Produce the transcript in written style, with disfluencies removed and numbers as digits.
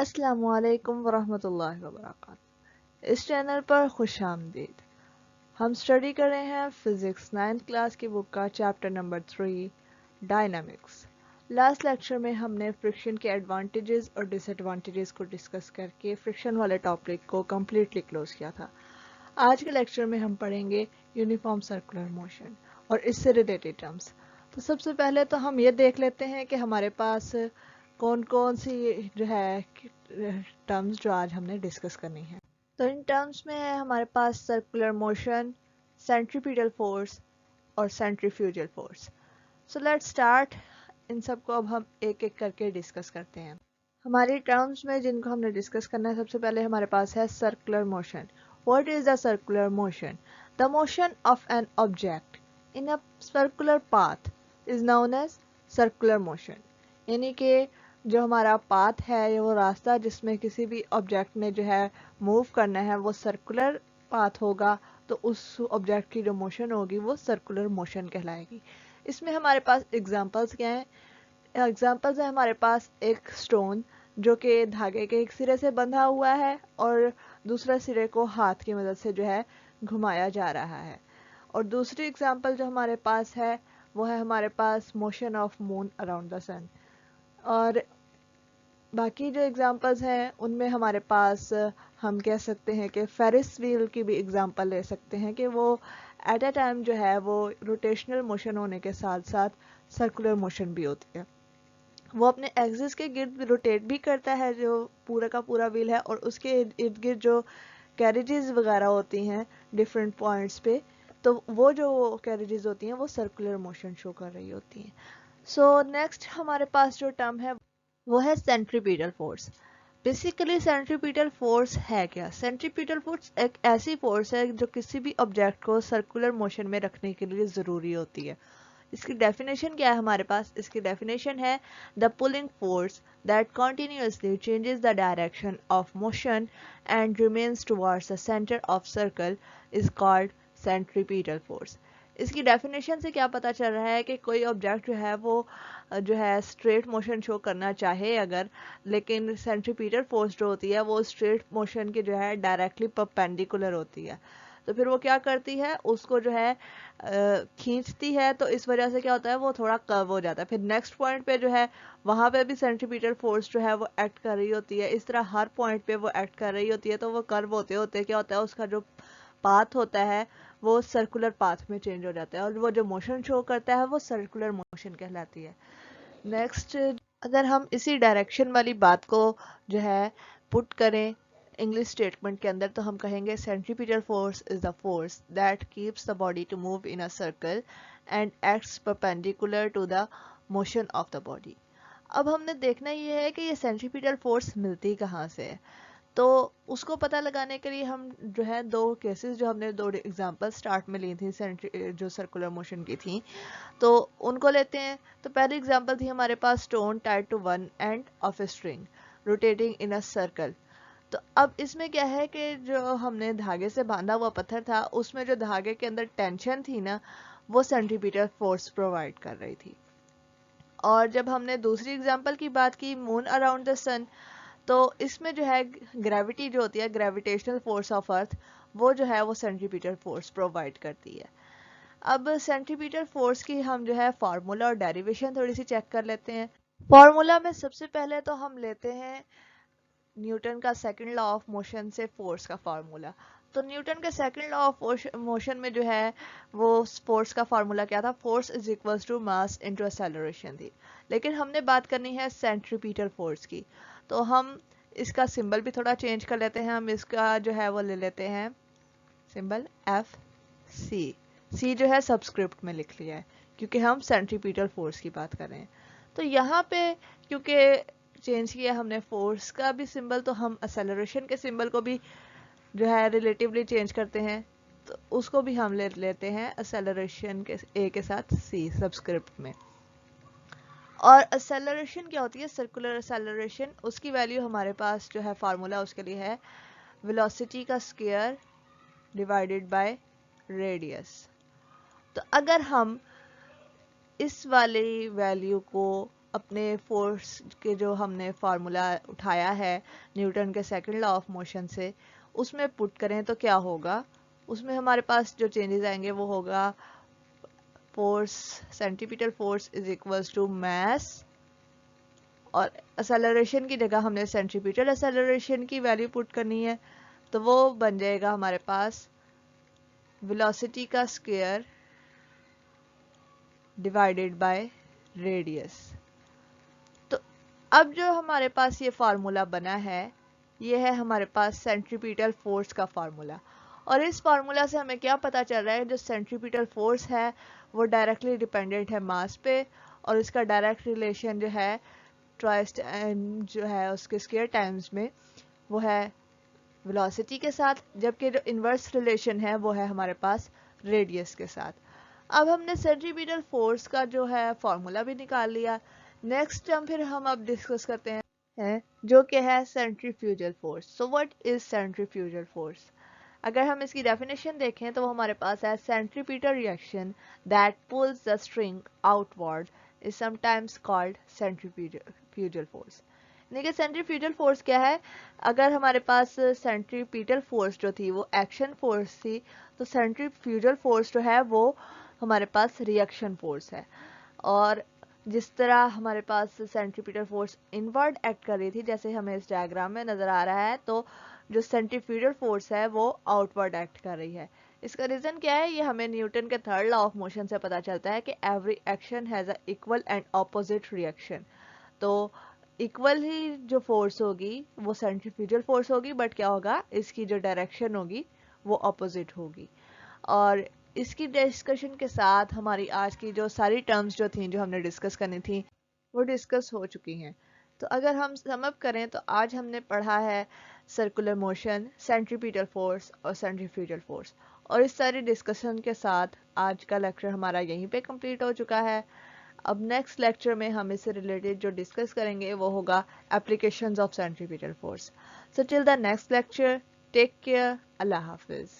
अस्सलामुअलैकुम वरहमतुल्लाहि वबरकातुहू। इस चैनल पर खुश आमदीद। हम स्टडी कर रहे हैं फिज़िक्स 9th क्लास की बुक का chapter number 3 dynamics. Last lecture में हमने फ्रिक्शन के एडवांटेजेस और डिसएडवांटेजेस को डिस्कस करके फ्रिक्शन वाले टॉपिक को कम्प्लीटली क्लोज किया था। आज के लेक्चर में हम पढ़ेंगे यूनिफॉर्म सर्कुलर मोशन और इससे रिलेटेड टर्म्स। तो सबसे पहले तो हम ये देख लेते हैं कि हमारे पास कौन कौन सी जो है टर्म्स जो आज हमने डिस्कस करनी है। तो इन टर्म्स में है हमारे पास सर्कुलर मोशन, सेंट्रीपिटल फोर्स और centrifugal force. So let's start. इन सबको अब हम एक एक करके डिस्कस करते हैं। हमारी टर्म्स में जिनको हमने डिस्कस करना है, सबसे पहले हमारे पास है circular motion. What is the circular motion? The motion of an object in a circular path is known as circular motion. यानी कि जो हमारा पाथ है या वो रास्ता जिसमें किसी भी ऑब्जेक्ट ने जो है मूव करना है वो सर्कुलर पाथ होगा, तो उस ऑब्जेक्ट की जो मोशन होगी वो सर्कुलर मोशन कहलाएगी। इसमें हमारे पास एग्जांपल्स क्या हैं? एग्जांपल्स है हमारे पास एक स्टोन जो कि धागे के एक सिरे से बंधा हुआ है और दूसरे सिरे को हाथ की मदद से जो है घुमाया जा रहा है। और दूसरी एग्जांपल जो हमारे पास है वो है हमारे पास motion of moon around the sun. और बाकी जो एग्जांपल्स हैं उनमें हमारे पास हम कह सकते हैं कि फेरिस व्हील की भी एग्जांपल ले सकते हैं कि वो एट अ टाइम जो है वो रोटेशनल मोशन होने के साथ साथ सर्कुलर मोशन भी होती है। वो अपने एक्सिस के गिर्द रोटेट भी करता है जो पूरा का पूरा व्हील है, और उसके इर्द गिर्द जो कैरेजेस वगैरह होती हैं डिफरेंट पॉइंट्स पे, तो वो जो कैरेजेस होती हैं वो सर्कुलर मोशन शो कर रही होती हैं। सो नेक्स्ट हमारे पास जो टर्म है वो है centripetal force. Basically centripetal force है क्या? सेंट्रीपिटल फोर्स एक ऐसी फोर्स है जो किसी भी ऑब्जेक्ट को सर्कुलर मोशन में रखने के लिए ज़रूरी होती है। इसकी डेफिनेशन क्या है हमारे पास? इसकी डेफिनेशन है the pulling force that continuously changes the direction of motion and remains towards the centre of circle is called centripetal force. इसकी डेफिनेशन से क्या पता चल रहा है कि कोई ऑब्जेक्ट जो है वो जो है स्ट्रेट मोशन शो करना चाहे अगर, लेकिन सेंट्रीपिटल फोर्स जो होती है वो स्ट्रेट मोशन के जो है डायरेक्टली परपेंडिकुलर होती है, तो फिर वो क्या करती है उसको जो है खींचती है, तो इस वजह से क्या होता है वो थोड़ा कर्व हो जाता है। फिर नेक्स्ट पॉइंट पे जो है वहां पे भी सेंट्रीपिटल फोर्स जो है वो एक्ट कर रही होती है। इस तरह हर पॉइंट पे वो एक्ट कर रही होती है, तो वो कर्व होते होते क्या होता है उसका जो पाथ होता है वो सर्कुलर पाथ में चेंज हो जाता है, और वो जो मोशन शो करता है वो सर्कुलर मोशन कहलाती है। नेक्स्ट, अगर हम इसी डायरेक्शन वाली बात को जो है पुट करें इंग्लिश स्टेटमेंट के अंदर, तो हम कहेंगे centripetal force is the force that keeps the body to move in a circle and acts perpendicular to the motion of the body. अब हमने देखना ये है कि ये सेंट्रीपिटल फोर्स मिलती कहाँ से है। तो उसको पता लगाने के लिए हम जो है दो केसेस जो हमने दो एग्जांपल स्टार्ट में ली थी जो सर्कुलर मोशन की थी, तो उनको लेते हैं। तो पहली एग्जांपल थी हमारे पास stone tied to one end of a string rotating in a circle. तो अब इसमें क्या है कि जो हमने धागे से बांधा हुआ पत्थर था उसमें जो धागे के अंदर टेंशन थी ना, वो सेंट्रीपिटल फोर्स प्रोवाइड कर रही थी। और जब हमने दूसरी एग्जांपल की बात की मून अराउंड द सन, तो इसमें जो है ग्रेविटी जो होती है ग्रेविटेशनल फोर्स ऑफ अर्थ, वो जो है वो सेंट्रीपिटल फोर्स प्रोवाइड करती है। अब सेंट्रीपिटल फोर्स की हम जो है फार्मूला और डेरिवेशन थोड़ी सी चेक कर लेते हैं। फार्मूला में सबसे पहले तो हम लेते हैं न्यूटन का सेकंड लॉ ऑफ मोशन से फोर्स का फार्मूला। तो न्यूटन के सेकंड लॉ ऑफ मोशन में जो है वो फोर्स का फार्मूला क्या था? Force is equals to mass into acceleration थी। लेकिन हमने बात करनी है सेंट्रीपिटल फोर्स की, तो हम इसका सिंबल भी थोड़ा चेंज कर लेते हैं। हम इसका जो है वो ले लेते हैं सिंबल एफ सी। सी जो है सबस्क्रिप्ट में लिख लिया है क्योंकि हम सेंट्रीपिटल फोर्स की बात कर रहे हैं। तो यहाँ पे क्योंकि चेंज किया हमने फोर्स का भी सिंबल, तो हम एक्सेलरेशन के सिंबल को भी जो है रिलेटिवली चेंज करते हैं, तो उसको भी हम ले लेते हैं एक्सेलरेशन के ए के साथ सी सबस्क्रिप्ट में। और एक्सेलरेशन क्या होती है? सर्कुलर एक्सेलरेशन, उसकी वैल्यू हमारे पास जो है फार्मूला उसके लिए है वेलोसिटी का स्क्वायर डिवाइडेड बाय रेडियस। तो अगर हम इस वाली वैल्यू को अपने फोर्स के जो हमने फार्मूला उठाया है न्यूटन के सेकंड लॉ ऑफ मोशन से, उसमें पुट करें तो क्या होगा, उसमें हमारे पास जो चेंजेस आएंगे वो होगा force, centripetal force is equals to mass, और एक्सेलरेशन की जगह हमने सेंट्रीपिटल एक्सेलरेशन की वैल्यू पुट करनी है, तो वो बन जाएगा हमारे पास वेलोसिटी का स्क्वायर डिवाइडेड बाय रेडियस। तो अब जो हमारे पास ये फार्मूला बना है, ये है हमारे पास सेंट्रीपिटल फोर्स का फार्मूला। और इस फार्मूला से हमें क्या पता चल रहा है, जो सेंट्रीपिटल फोर्स है वो डायरेक्टली डिपेंडेंट है मास पे, और इसका डायरेक्ट रिलेशन जो है ट्वाइस जो है उसके स्क्वायर टाइम्स में वो है वेलोसिटी के साथ, जबकि जो इन्वर्स रिलेशन है वो है हमारे पास रेडियस के साथ। अब हमने सेंट्रीपिटल फोर्स का जो है फॉर्मूला भी निकाल लिया। नेक्स्ट हम अब डिस्कस करते हैं जो कि है centrifugal force. So what is centrifugal force? अगर हम इसकी डेफिनेशन देखें तो वो हमारे पास है centripetal reaction that pulls the string outward is sometimes called centrifugal force. देखिए सेंट्रीफ्यूगल फोर्स क्या है, अगर हमारे पास सेंट्रीपिटल फोर्स जो थी वो एक्शन फोर्स थी, तो सेंट्रीफ्यूगल फोर्स जो है वो हमारे पास रिएक्शन फोर्स है। और जिस तरह हमारे पास सेंट्रीपिटल फोर्स इनवर्ड एक्ट कर रही थी, जैसे हमें इस डायग्राम में नजर आ रहा है, तो जो सेंट्रीफ्यूगल फोर्स है वो आउटवर्ड एक्ट कर रही है। इसका रीजन क्या है, ये हमें न्यूटन के थर्ड लॉ ऑफ मोशन से पता चलता है कि every action has a equal and opposite reaction. तो इक्वल ही जो फोर्स होगी वो सेंट्रीफ्यूगल फोर्स होगी, बट क्या होगा, इसकी जो डायरेक्शन होगी वो ऑपोजिट होगी। और इसकी डिस्कशन के साथ हमारी आज की जो सारी टर्म्स जो थी जो हमने डिस्कस करनी थी वो डिस्कस हो चुकी हैं। तो अगर हम सम अप करें तो आज हमने पढ़ा है सर्कुलर मोशन, सेंट्रीपिटल फोर्स और सेंट्रीफ्यूगल फोर्स, और इस सारी डिस्कशन के साथ आज का लेक्चर हमारा यहीं पे कंप्लीट हो चुका है। अब नेक्स्ट लेक्चर में हम इससे रिलेटेड जो डिस्कस करेंगे वो होगा applications of centripetal force. So till the next lecture, take care, अल्लाह हाफिज।